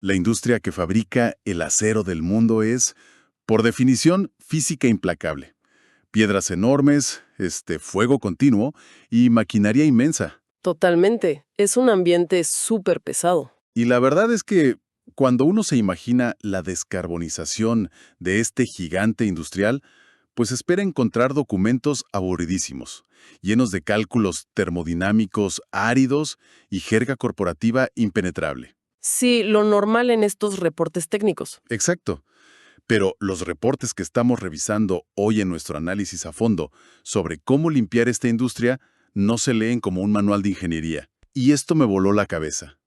La industria que fabrica el acero del mundo es, por definición, física implacable. Piedras enormes, fuego continuo y maquinaria inmensa. Totalmente. Es un ambiente súper pesado. Y la verdad es que cuando uno se imagina la descarbonización de este gigante industrial, pues espera encontrar documentos aburridísimos, llenos de cálculos termodinámicos áridos y jerga corporativa impenetrable. Sí, lo normal en estos reportes técnicos. Exacto. Pero los reportes que estamos revisando hoy en nuestro análisis a fondo sobre cómo limpiar esta industria no se leen como un manual de ingeniería. Y esto me voló la cabeza.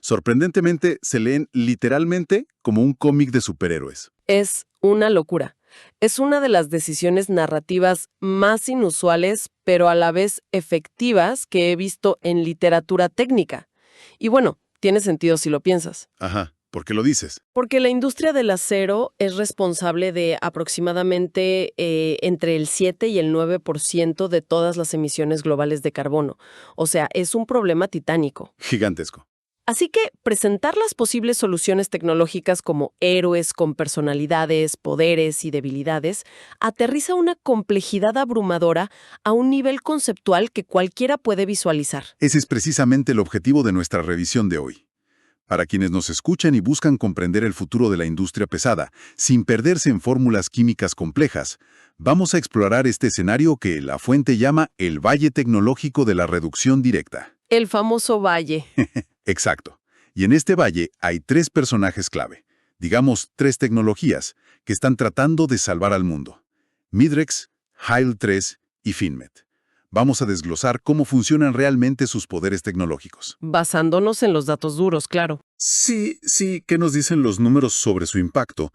Sorprendentemente, se leen literalmente como un cómic de superhéroes. Es una locura. Es una de las decisiones narrativas más inusuales, pero a la vez efectivas que he visto en literatura técnica. Y bueno, tiene sentido si lo piensas. Ajá, ¿por qué lo dices? Porque la industria del acero es responsable de aproximadamente entre el 7 y el 9% de todas las emisiones globales de carbono. O sea, es un problema titánico. Gigantesco. Así que presentar las posibles soluciones tecnológicas como héroes con personalidades, poderes y debilidades aterriza una complejidad abrumadora a un nivel conceptual que cualquiera puede visualizar. Ese es precisamente el objetivo de nuestra revisión de hoy. Para quienes nos escuchan y buscan comprender el futuro de la industria pesada, sin perderse en fórmulas químicas complejas, vamos a explorar este escenario que la fuente llama el Valle Tecnológico de la Reducción Directa. El famoso valle. Exacto. Y en este valle hay tres personajes clave, digamos tres tecnologías, que están tratando de salvar al mundo. Midrex, Heil 3 y Finmet. Vamos a desglosar cómo funcionan realmente sus poderes tecnológicos. Basándonos en los datos duros, claro. Sí, ¿qué nos dicen los números sobre su impacto?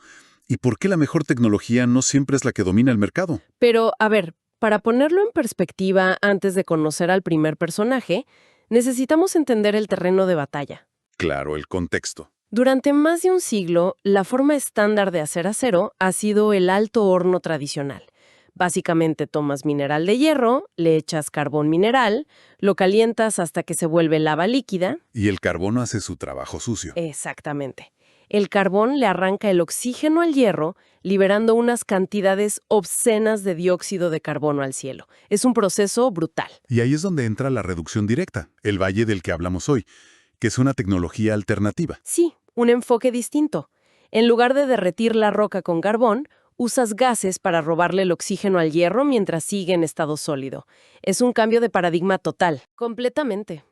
¿Y por qué la mejor tecnología no siempre es la que domina el mercado? Pero, a ver, para ponerlo en perspectiva antes de conocer al primer personaje, necesitamos entender el terreno de batalla. Claro, el contexto. Durante más de un siglo, la forma estándar de hacer acero ha sido el alto horno tradicional. Básicamente tomas mineral de hierro, le echas carbón mineral, lo calientas hasta que se vuelve lava líquida. Y el carbono hace su trabajo sucio. Exactamente. El carbón le arranca el oxígeno al hierro, liberando unas cantidades obscenas de dióxido de carbono al cielo. Es un proceso brutal. Y ahí es donde entra la reducción directa, el valle del que hablamos hoy, que es una tecnología alternativa. Sí, un enfoque distinto. En lugar de derretir la roca con carbón, usas gases para robarle el oxígeno al hierro mientras sigue en estado sólido. Es un cambio de paradigma total. Completamente.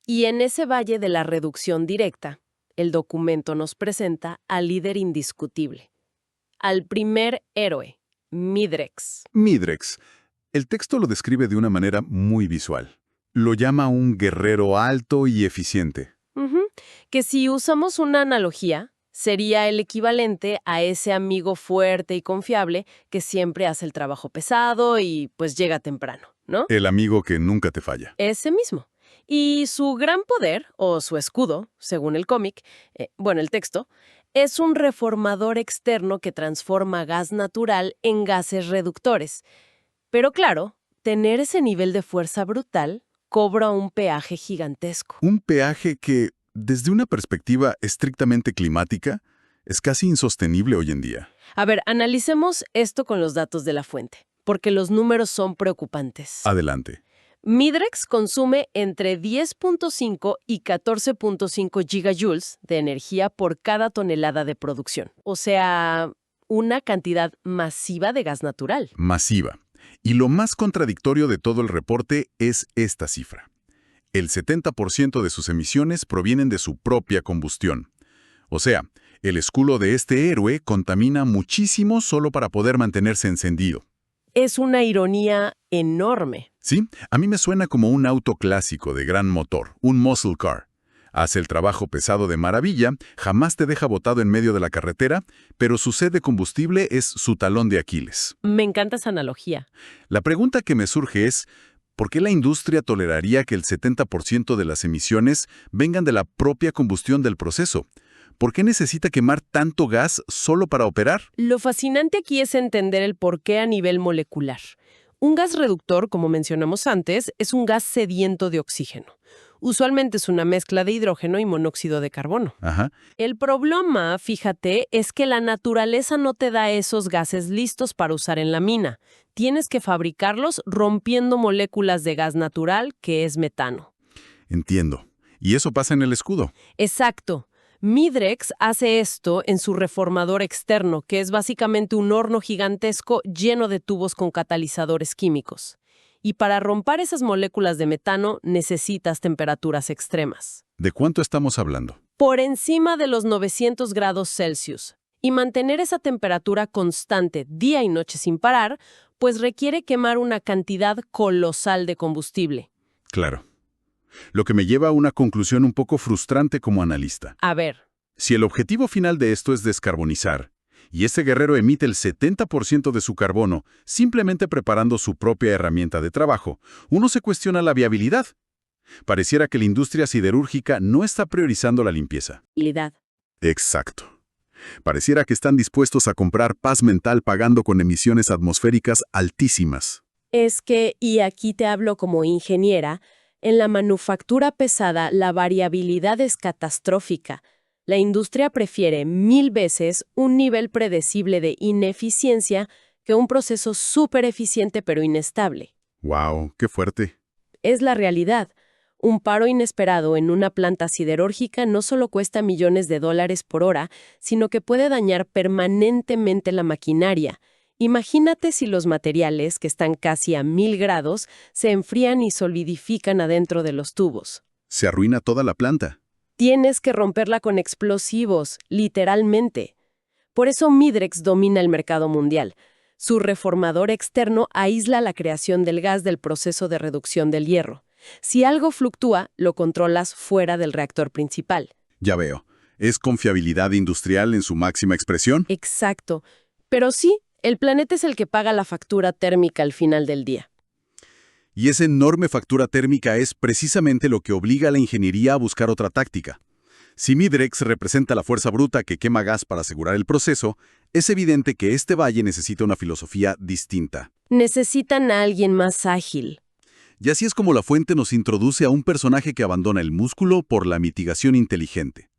Y en ese valle de la reducción directa, el documento nos presenta al líder indiscutible, al primer héroe, Midrex. Midrex. El texto lo describe de una manera muy visual. Lo llama un guerrero alto y eficiente. Que si usamos una analogía, sería el equivalente a ese amigo fuerte y confiable que siempre hace el trabajo pesado y pues llega temprano, ¿no? El amigo que nunca te falla. Ese mismo. Y su gran poder, o su escudo, según el cómic, el texto, es un reformador externo que transforma gas natural en gases reductores. Pero claro, tener ese nivel de fuerza brutal cobra un peaje gigantesco. Un peaje que, desde una perspectiva estrictamente climática, es casi insostenible hoy en día. A ver, analicemos esto con los datos de la fuente, porque los números son preocupantes. Adelante. Midrex consume entre 10.5 y 14.5 gigajoules de energía por cada tonelada de producción. O sea, una cantidad masiva de gas natural. Masiva. Y lo más contradictorio de todo el reporte es esta cifra. El 70% de sus emisiones provienen de su propia combustión. O sea, el escudo de este héroe contamina muchísimo solo para poder mantenerse encendido. Es una ironía enorme. Sí, a mí me suena como un auto clásico de gran motor, un muscle car. Hace el trabajo pesado de maravilla, jamás te deja botado en medio de la carretera, pero su sed de combustible es su talón de Aquiles. Me encanta esa analogía. La pregunta que me surge es, ¿por qué la industria toleraría que el 70% de las emisiones vengan de la propia combustión del proceso? ¿Por qué necesita quemar tanto gas solo para operar? Lo fascinante aquí es entender el porqué a nivel molecular. Un gas reductor, como mencionamos antes, es un gas sediento de oxígeno. Usualmente es una mezcla de hidrógeno y monóxido de carbono. Ajá. El problema, fíjate, es que la naturaleza no te da esos gases listos para usar en la mina. Tienes que fabricarlos rompiendo moléculas de gas natural, que es metano. Entiendo. ¿Y eso pasa en el escudo? Exacto. Midrex hace esto en su reformador externo, que es básicamente un horno gigantesco lleno de tubos con catalizadores químicos. Y para romper esas moléculas de metano necesitas temperaturas extremas. ¿De cuánto estamos hablando? Por encima de los 900 grados Celsius. Y mantener esa temperatura constante día y noche sin parar, pues requiere quemar una cantidad colosal de combustible. Claro. Lo que me lleva a una conclusión un poco frustrante como analista. A ver, Si el objetivo final de esto es descarbonizar, y este guerrero emite el 70% de su carbono simplemente preparando su propia herramienta de trabajo, uno se cuestiona la viabilidad. Pareciera que la industria siderúrgica no está priorizando la limpieza. habilidad. Exacto. Pareciera que están dispuestos a comprar paz mental pagando con emisiones atmosféricas altísimas. Es que, y aquí te hablo como ingeniera, en la manufactura pesada la variabilidad es catastrófica. La industria prefiere 1000 veces un nivel predecible de ineficiencia que un proceso súper eficiente pero inestable. ¡Wow! ¡Qué fuerte! Es la realidad. Un paro inesperado en una planta siderúrgica no solo cuesta millones de dólares por hora, sino que puede dañar permanentemente la maquinaria. Imagínate si los materiales, que están casi a 1000 grados, se enfrían y solidifican adentro de los tubos. Se arruina toda la planta. Tienes que romperla con explosivos, literalmente. Por eso Midrex domina el mercado mundial. Su reformador externo aísla la creación del gas del proceso de reducción del hierro. Si algo fluctúa, lo controlas fuera del reactor principal. Ya veo. ¿Es confiabilidad industrial en su máxima expresión? Exacto. Pero sí, el planeta es el que paga la factura térmica al final del día. Y esa enorme factura térmica es precisamente lo que obliga a la ingeniería a buscar otra táctica. Si Midrex representa la fuerza bruta que quema gas para asegurar el proceso, es evidente que este valle necesita una filosofía distinta. Necesitan a alguien más ágil. Y así es como la fuente nos introduce a un personaje que abandona el músculo por la mitigación inteligente.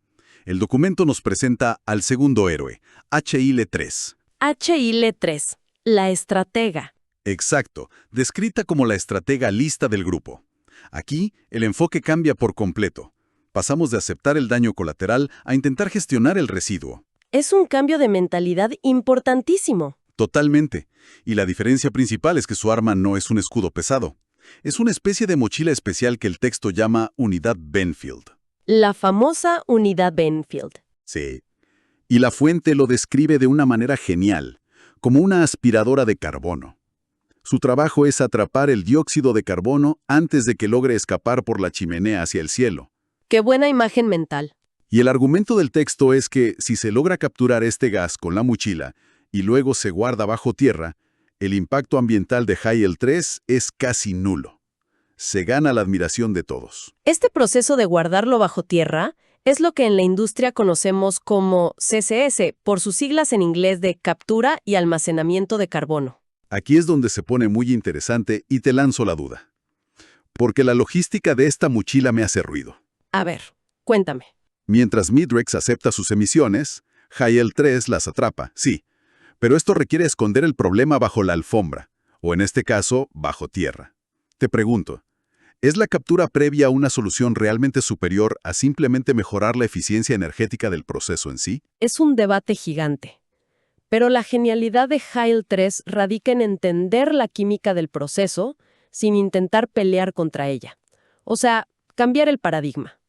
El documento nos presenta al segundo héroe, HIL-3. HIL-3, la estratega. Exacto, descrita como la estratega lista del grupo. Aquí, el enfoque cambia por completo. Pasamos de aceptar el daño colateral a intentar gestionar el residuo. Es un cambio de mentalidad importantísimo. Totalmente. Y la diferencia principal es que su arma no es un escudo pesado. Es una especie de mochila especial que el texto llama Unidad Benfield. La famosa Unidad Benfield. Sí. Y la fuente lo describe de una manera genial, como una aspiradora de carbono. Su trabajo es atrapar el dióxido de carbono antes de que logre escapar por la chimenea hacia el cielo. Qué buena imagen mental. Y el argumento del texto es que si se logra capturar este gas con la mochila y luego se guarda bajo tierra, el impacto ambiental de HIL-3 es casi nulo. Se gana la admiración de todos. Este proceso de guardarlo bajo tierra es lo que en la industria conocemos como CCS, por sus siglas en inglés de captura y almacenamiento de carbono. Aquí es donde se pone muy interesante y te lanzo la duda. Porque la logística de esta mochila me hace ruido. A ver, cuéntame. Mientras Midrex acepta sus emisiones, HIL-3 las atrapa, sí. Pero esto requiere esconder el problema bajo la alfombra, o en este caso, bajo tierra. Te pregunto, ¿es la captura previa una solución realmente superior a simplemente mejorar la eficiencia energética del proceso en sí? Es un debate gigante. Pero la genialidad de HIL-3 radica en entender la química del proceso sin intentar pelear contra ella. O sea, cambiar el paradigma.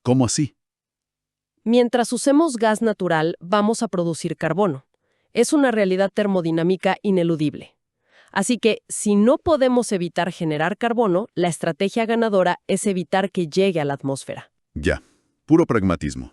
¿Cómo así? Mientras usemos gas natural, vamos a producir carbono. Es una realidad termodinámica ineludible. Así que, si no podemos evitar generar carbono, la estrategia ganadora es evitar que llegue a la atmósfera. Ya, puro pragmatismo.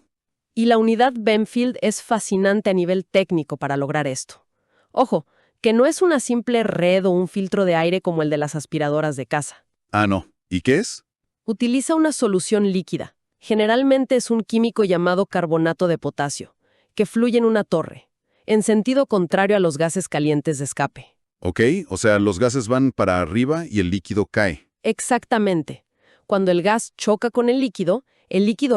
Y la unidad Benfield es fascinante a nivel técnico para lograr esto. Ojo, que no es una simple red o un filtro de aire como el de las aspiradoras de casa. Ah, no. ¿Y qué es? Utiliza una solución líquida. Generalmente es un químico llamado carbonato de potasio, que fluye en una torre, en sentido contrario a los gases calientes de escape. Ok, o sea, los gases van para arriba y el líquido cae. Exactamente. Cuando el gas choca con el líquido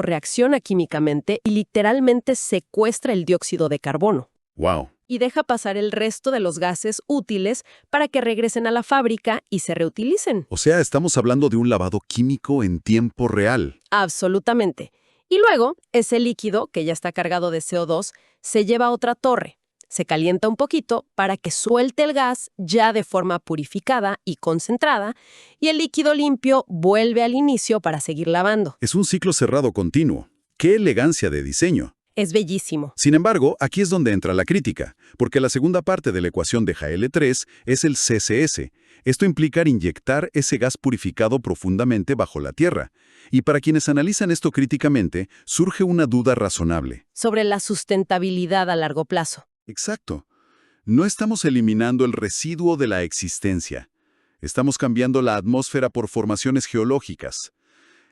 reacciona químicamente y literalmente secuestra el dióxido de carbono. ¡Wow! Y deja pasar el resto de los gases útiles para que regresen a la fábrica y se reutilicen. O sea, estamos hablando de un lavado químico en tiempo real. Absolutamente. Y luego, ese líquido, que ya está cargado de CO2, se lleva a otra torre. Se calienta un poquito para que suelte el gas ya de forma purificada y concentrada, y el líquido limpio vuelve al inicio para seguir lavando. Es un ciclo cerrado continuo. ¡Qué elegancia de diseño! Es bellísimo. Sin embargo, aquí es donde entra la crítica, porque la segunda parte de la ecuación de HL3 es el CCS. Esto implica inyectar ese gas purificado profundamente bajo la tierra. Y para quienes analizan esto críticamente, surge una duda razonable. Sobre la sustentabilidad a largo plazo. Exacto. No estamos eliminando el residuo de la existencia. Estamos cambiando la atmósfera por formaciones geológicas.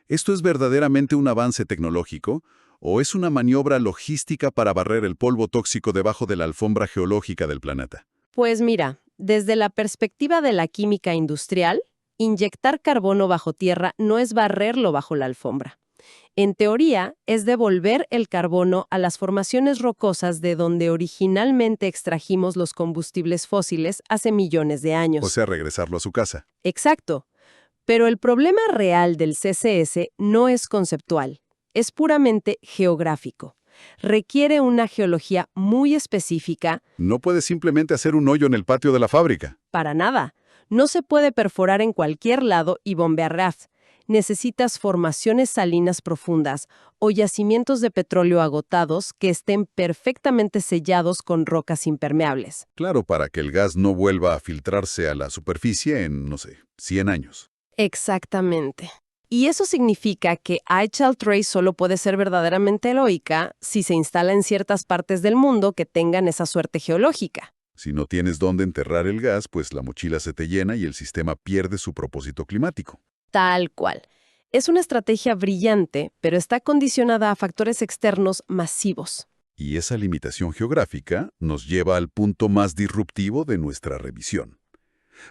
¿Esto es verdaderamente un avance tecnológico? ¿O es una maniobra logística para barrer el polvo tóxico debajo de la alfombra geológica del planeta? Pues mira, desde la perspectiva de la química industrial, inyectar carbono bajo tierra no es barrerlo bajo la alfombra. En teoría, es devolver el carbono a las formaciones rocosas de donde originalmente extrajimos los combustibles fósiles hace millones de años. O sea, regresarlo a su casa. Exacto. Pero el problema real del CCS no es conceptual, es puramente geográfico. Requiere una geología muy específica. No puedes simplemente hacer un hoyo en el patio de la fábrica. Para nada. No se puede perforar en cualquier lado y bombear raft. Necesitas formaciones salinas profundas o yacimientos de petróleo agotados que estén perfectamente sellados con rocas impermeables. Claro, para que el gas no vuelva a filtrarse a la superficie en, no sé, 100 años. Exactamente. Y eso significa que HL3 solo puede ser verdaderamente heroica si se instala en ciertas partes del mundo que tengan esa suerte geológica. Si no tienes dónde enterrar el gas, pues la mochila se te llena y el sistema pierde su propósito climático. Tal cual. Es una estrategia brillante, pero está condicionada a factores externos masivos. Y esa limitación geográfica nos lleva al punto más disruptivo de nuestra revisión.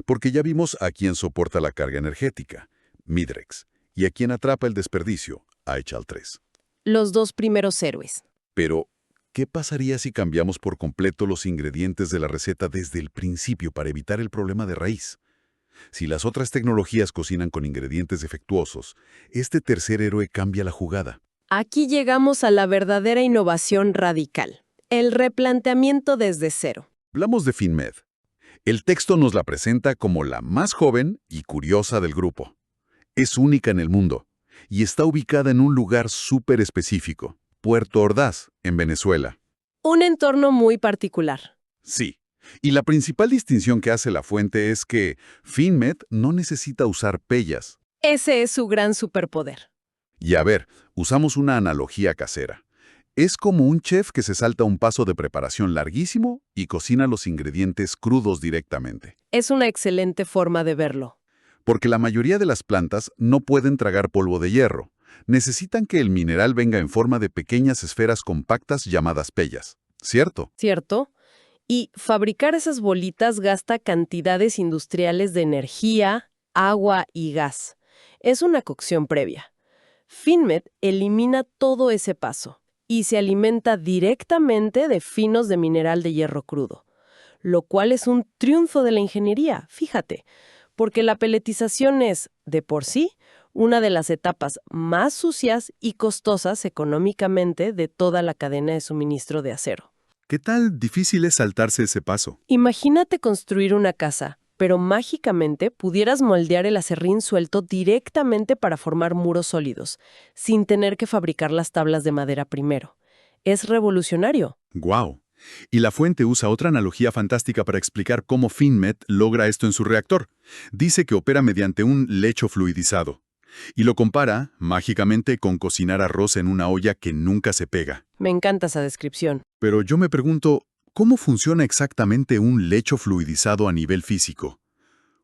Porque ya vimos a quién soporta la carga energética, Midrex, y a quién atrapa el desperdicio, HL3. Los dos primeros héroes. Pero, ¿qué pasaría si cambiamos por completo los ingredientes de la receta desde el principio para evitar el problema de raíz? Si las otras tecnologías cocinan con ingredientes defectuosos, este tercer héroe cambia la jugada. Aquí llegamos a la verdadera innovación radical, el replanteamiento desde cero. Hablamos de FinMed. El texto nos la presenta como la más joven y curiosa del grupo. Es única en el mundo y está ubicada en un lugar súper específico, Puerto Ordaz, en Venezuela. Un entorno muy particular. Sí. Y la principal distinción que hace la fuente es que FinMed no necesita usar pellas. Ese es su gran superpoder. Y a ver, usamos una analogía casera. Es como un chef que se salta un paso de preparación larguísimo y cocina los ingredientes crudos directamente. Es una excelente forma de verlo. Porque la mayoría de las plantas no pueden tragar polvo de hierro. Necesitan que el mineral venga en forma de pequeñas esferas compactas llamadas pellas. ¿Cierto? ¿Cierto? Y fabricar esas bolitas gasta cantidades industriales de energía, agua y gas. Es una cocción previa. FinMed elimina todo ese paso y se alimenta directamente de finos de mineral de hierro crudo, lo cual es un triunfo de la ingeniería, fíjate, porque la peletización es, de por sí, una de las etapas más sucias y costosas económicamente de toda la cadena de suministro de acero. ¿Qué tal difícil es saltarse ese paso? Imagínate construir una casa, pero mágicamente pudieras moldear el acerrín suelto directamente para formar muros sólidos, sin tener que fabricar las tablas de madera primero. Es revolucionario. ¡Guau! Y la fuente usa otra analogía fantástica para explicar cómo FinMed logra esto en su reactor. Dice que opera mediante un lecho fluidizado. Y lo compara, mágicamente, con cocinar arroz en una olla que nunca se pega. Me encanta esa descripción. Pero yo me pregunto, ¿cómo funciona exactamente un lecho fluidizado a nivel físico?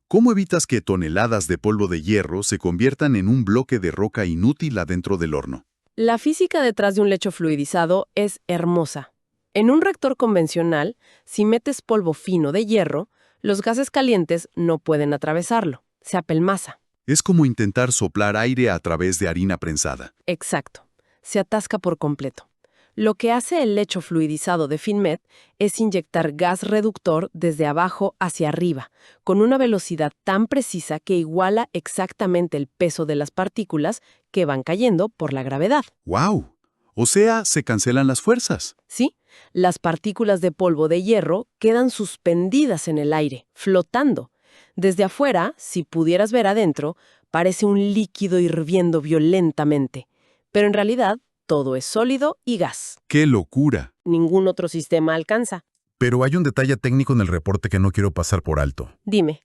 ¿Cómo evitas que toneladas de polvo de hierro se conviertan en un bloque de roca inútil adentro del horno? La física detrás de un lecho fluidizado es hermosa. En un reactor convencional, si metes polvo fino de hierro, los gases calientes no pueden atravesarlo, se apelmaza. Es como intentar soplar aire a través de harina prensada. Exacto. Se atasca por completo. Lo que hace el lecho fluidizado de Finmet es inyectar gas reductor desde abajo hacia arriba, con una velocidad tan precisa que iguala exactamente el peso de las partículas que van cayendo por la gravedad. ¡Wow! O sea, se cancelan las fuerzas. ¿Sí? Las partículas de polvo de hierro quedan suspendidas en el aire, flotando. Desde afuera, si pudieras ver adentro, parece un líquido hirviendo violentamente. Pero en realidad, todo es sólido y gas. ¡Qué locura! Ningún otro sistema alcanza. Pero hay un detalle técnico en el reporte que no quiero pasar por alto. Dime.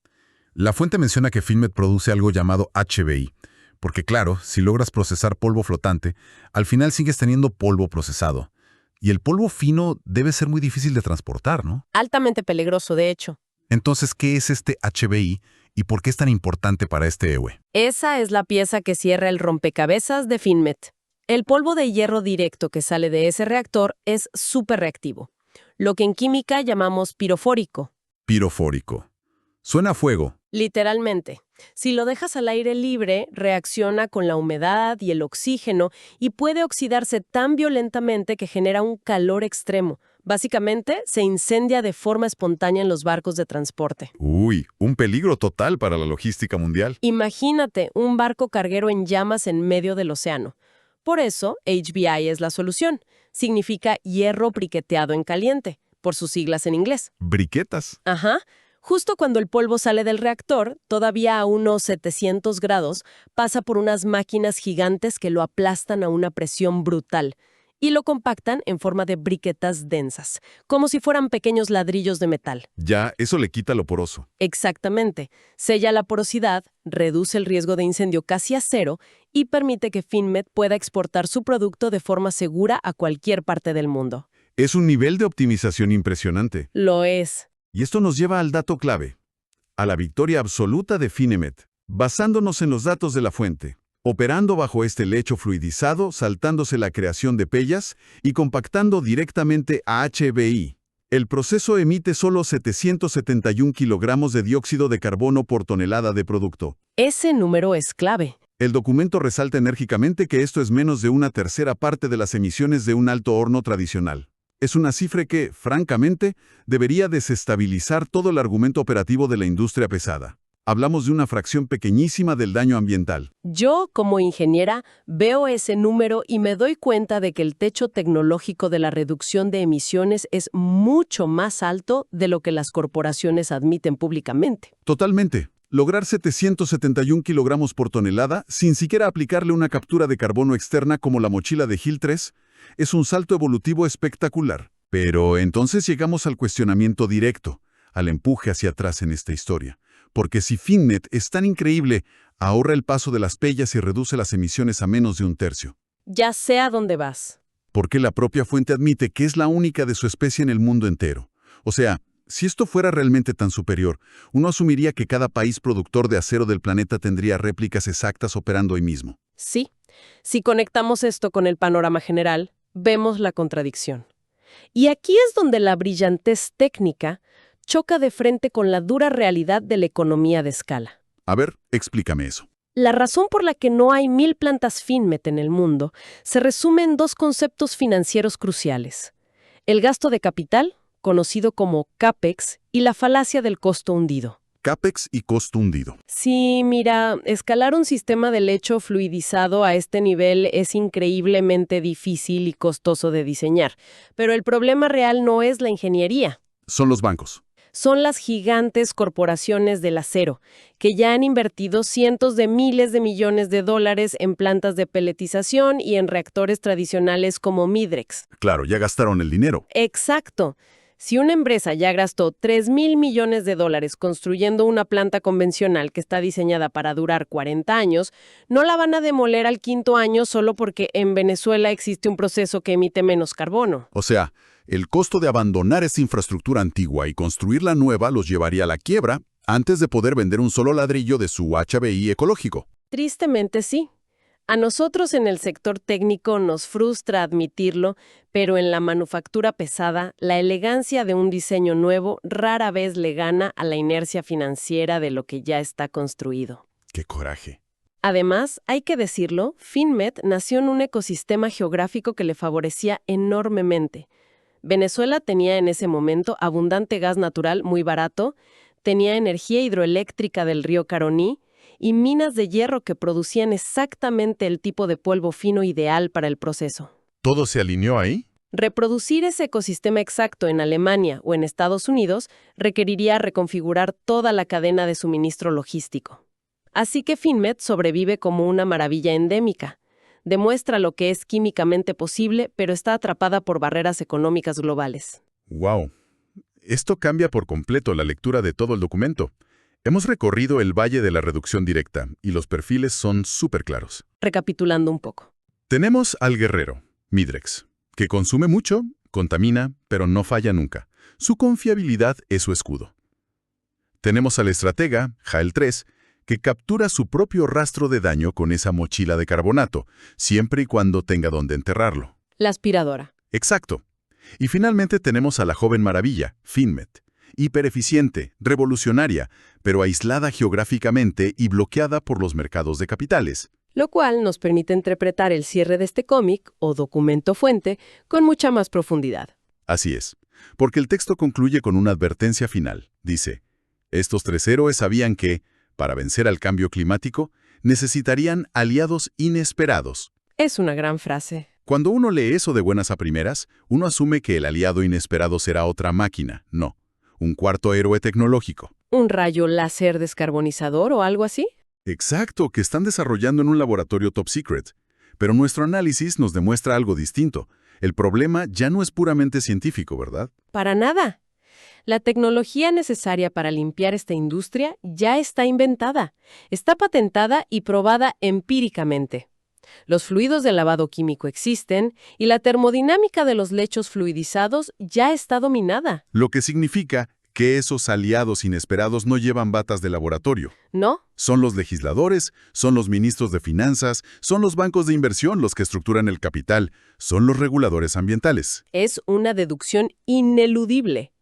La fuente menciona que Finmet produce algo llamado HBI, porque claro, si logras procesar polvo flotante, al final sigues teniendo polvo procesado. Y el polvo fino debe ser muy difícil de transportar, ¿no? Altamente peligroso, de hecho. Entonces, ¿qué es este HBI y por qué es tan importante para este EWE? Esa es la pieza que cierra el rompecabezas de Finmet. El polvo de hierro directo que sale de ese reactor es súper reactivo, lo que en química llamamos pirofórico. Pirofórico. Suena a fuego. Literalmente. Si lo dejas al aire libre, reacciona con la humedad y el oxígeno y puede oxidarse tan violentamente que genera un calor extremo. Básicamente, se incendia de forma espontánea en los barcos de transporte. Uy, un peligro total para la logística mundial. Imagínate un barco carguero en llamas en medio del océano. Por eso, HBI es la solución. Significa hierro briqueteado en caliente, por sus siglas en inglés. Briquetas. Ajá. Justo cuando el polvo sale del reactor, todavía a unos 700 grados, pasa por unas máquinas gigantes que lo aplastan a una presión brutal y lo compactan en forma de briquetas densas, como si fueran pequeños ladrillos de metal. Ya, eso le quita lo poroso. Exactamente. Sella la porosidad, reduce el riesgo de incendio casi a cero y permite que Finmet pueda exportar su producto de forma segura a cualquier parte del mundo. Es un nivel de optimización impresionante. Lo es. Y esto nos lleva al dato clave, a la victoria absoluta de Finmet, basándonos en los datos de la fuente, operando bajo este lecho fluidizado, saltándose la creación de pellas y compactando directamente a HBI. El proceso emite solo 771 kilogramos de dióxido de carbono por tonelada de producto. Ese número es clave. El documento resalta enérgicamente que esto es menos de una tercera parte de las emisiones de un alto horno tradicional. Es una cifra que, francamente, debería desestabilizar todo el argumento operativo de la industria pesada. Hablamos de una fracción pequeñísima del daño ambiental. Yo, como ingeniera, veo ese número y me doy cuenta de que el techo tecnológico de la reducción de emisiones es mucho más alto de lo que las corporaciones admiten públicamente. Totalmente. Lograr 771 kilogramos por tonelada, sin siquiera aplicarle una captura de carbono externa como la mochila de Hill 3, es un salto evolutivo espectacular. Pero entonces llegamos al cuestionamiento directo, al empuje hacia atrás en esta historia. Porque si Finmet es tan increíble, ahorra el paso de las pellas y reduce las emisiones a menos de un tercio. Ya sé a dónde vas. Porque la propia fuente admite que es la única de su especie en el mundo entero. O sea, si esto fuera realmente tan superior, uno asumiría que cada país productor de acero del planeta tendría réplicas exactas operando hoy mismo. Sí. Si conectamos esto con el panorama general, vemos la contradicción. Y aquí es donde la brillantez técnica choca de frente con la dura realidad de la economía de escala. A ver, explícame eso. La razón por la que no hay 1000 plantas Finmet en el mundo se resume en dos conceptos financieros cruciales: el gasto de capital, conocido como CAPEX, y la falacia del costo hundido. CAPEX y costo hundido. Sí, mira, escalar un sistema de lecho fluidizado a este nivel es increíblemente difícil y costoso de diseñar, pero el problema real no es la ingeniería. Son los bancos. Son las gigantes corporaciones del acero, que ya han invertido cientos de miles de millones de dólares en plantas de peletización y en reactores tradicionales como Midrex. Claro, ya gastaron el dinero. Exacto. Si una empresa ya gastó 3,000 millones de dólares construyendo una planta convencional que está diseñada para durar 40 años, no la van a demoler al quinto año solo porque en Venezuela existe un proceso que emite menos carbono. O sea, el costo de abandonar esta infraestructura antigua y construir la nueva los llevaría a la quiebra antes de poder vender un solo ladrillo de su HBI ecológico. Tristemente sí. A nosotros en el sector técnico nos frustra admitirlo, pero en la manufactura pesada, la elegancia de un diseño nuevo rara vez le gana a la inercia financiera de lo que ya está construido. ¡Qué coraje! Además, hay que decirlo, Finmet nació en un ecosistema geográfico que le favorecía enormemente. Venezuela tenía en ese momento abundante gas natural muy barato, tenía energía hidroeléctrica del río Caroní y minas de hierro que producían exactamente el tipo de polvo fino ideal para el proceso. ¿Todo se alineó ahí? Reproducir ese ecosistema exacto en Alemania o en Estados Unidos requeriría reconfigurar toda la cadena de suministro logístico. Así que Finmet sobrevive como una maravilla endémica. Demuestra lo que es químicamente posible, pero está atrapada por barreras económicas globales. ¡Wow! Esto cambia por completo la lectura de todo el documento. Hemos recorrido el valle de la reducción directa y los perfiles son súper claros. Recapitulando un poco. Tenemos al guerrero, Midrex, que consume mucho, contamina, pero no falla nunca. Su confiabilidad es su escudo. Tenemos al estratega, Jael 3, que captura su propio rastro de daño con esa mochila de carbonato, siempre y cuando tenga donde enterrarlo. La aspiradora. Exacto. Y finalmente tenemos a la joven maravilla, Finmet, hipereficiente, revolucionaria, pero aislada geográficamente y bloqueada por los mercados de capitales. Lo cual nos permite interpretar el cierre de este cómic, o documento fuente, con mucha más profundidad. Así es, porque el texto concluye con una advertencia final. Dice, estos tres héroes sabían que, para vencer al cambio climático, necesitarían aliados inesperados. Es una gran frase. Cuando uno lee eso de buenas a primeras, uno asume que el aliado inesperado será otra máquina. No, un cuarto héroe tecnológico. ¿Un rayo láser descarbonizador o algo así? Exacto, que están desarrollando en un laboratorio top secret. Pero nuestro análisis nos demuestra algo distinto. El problema ya no es puramente científico, ¿verdad? Para nada. La tecnología necesaria para limpiar esta industria ya está inventada, está patentada y probada empíricamente. Los fluidos de lavado químico existen y la termodinámica de los lechos fluidizados ya está dominada. Lo que significa que esos aliados inesperados no llevan batas de laboratorio. ¿No? Son los legisladores, son los ministros de finanzas, son los bancos de inversión los que estructuran el capital, son los reguladores ambientales. Es una deducción ineludible.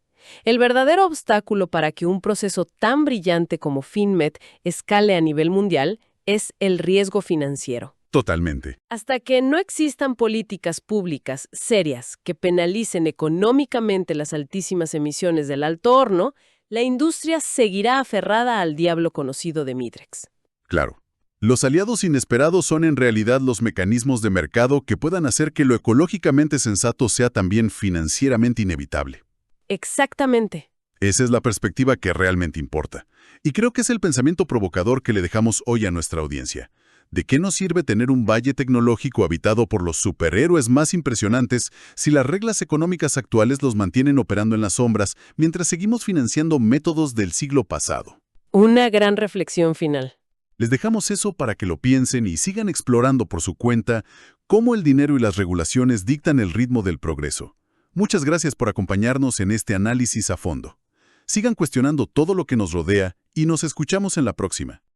El verdadero obstáculo para que un proceso tan brillante como Finmet escale a nivel mundial es el riesgo financiero. Totalmente. Hasta que no existan políticas públicas serias que penalicen económicamente las altísimas emisiones del alto horno, la industria seguirá aferrada al diablo conocido de Midrex. Claro. Los aliados inesperados son en realidad los mecanismos de mercado que puedan hacer que lo ecológicamente sensato sea también financieramente inevitable. Exactamente. Esa es la perspectiva que realmente importa. Y creo que es el pensamiento provocador que le dejamos hoy a nuestra audiencia. ¿De qué nos sirve tener un valle tecnológico habitado por los superhéroes más impresionantes si las reglas económicas actuales los mantienen operando en las sombras mientras seguimos financiando métodos del siglo pasado? Una gran reflexión final. Les dejamos eso para que lo piensen y sigan explorando por su cuenta cómo el dinero y las regulaciones dictan el ritmo del progreso. Muchas gracias por acompañarnos en este análisis a fondo. Sigan cuestionando todo lo que nos rodea y nos escuchamos en la próxima.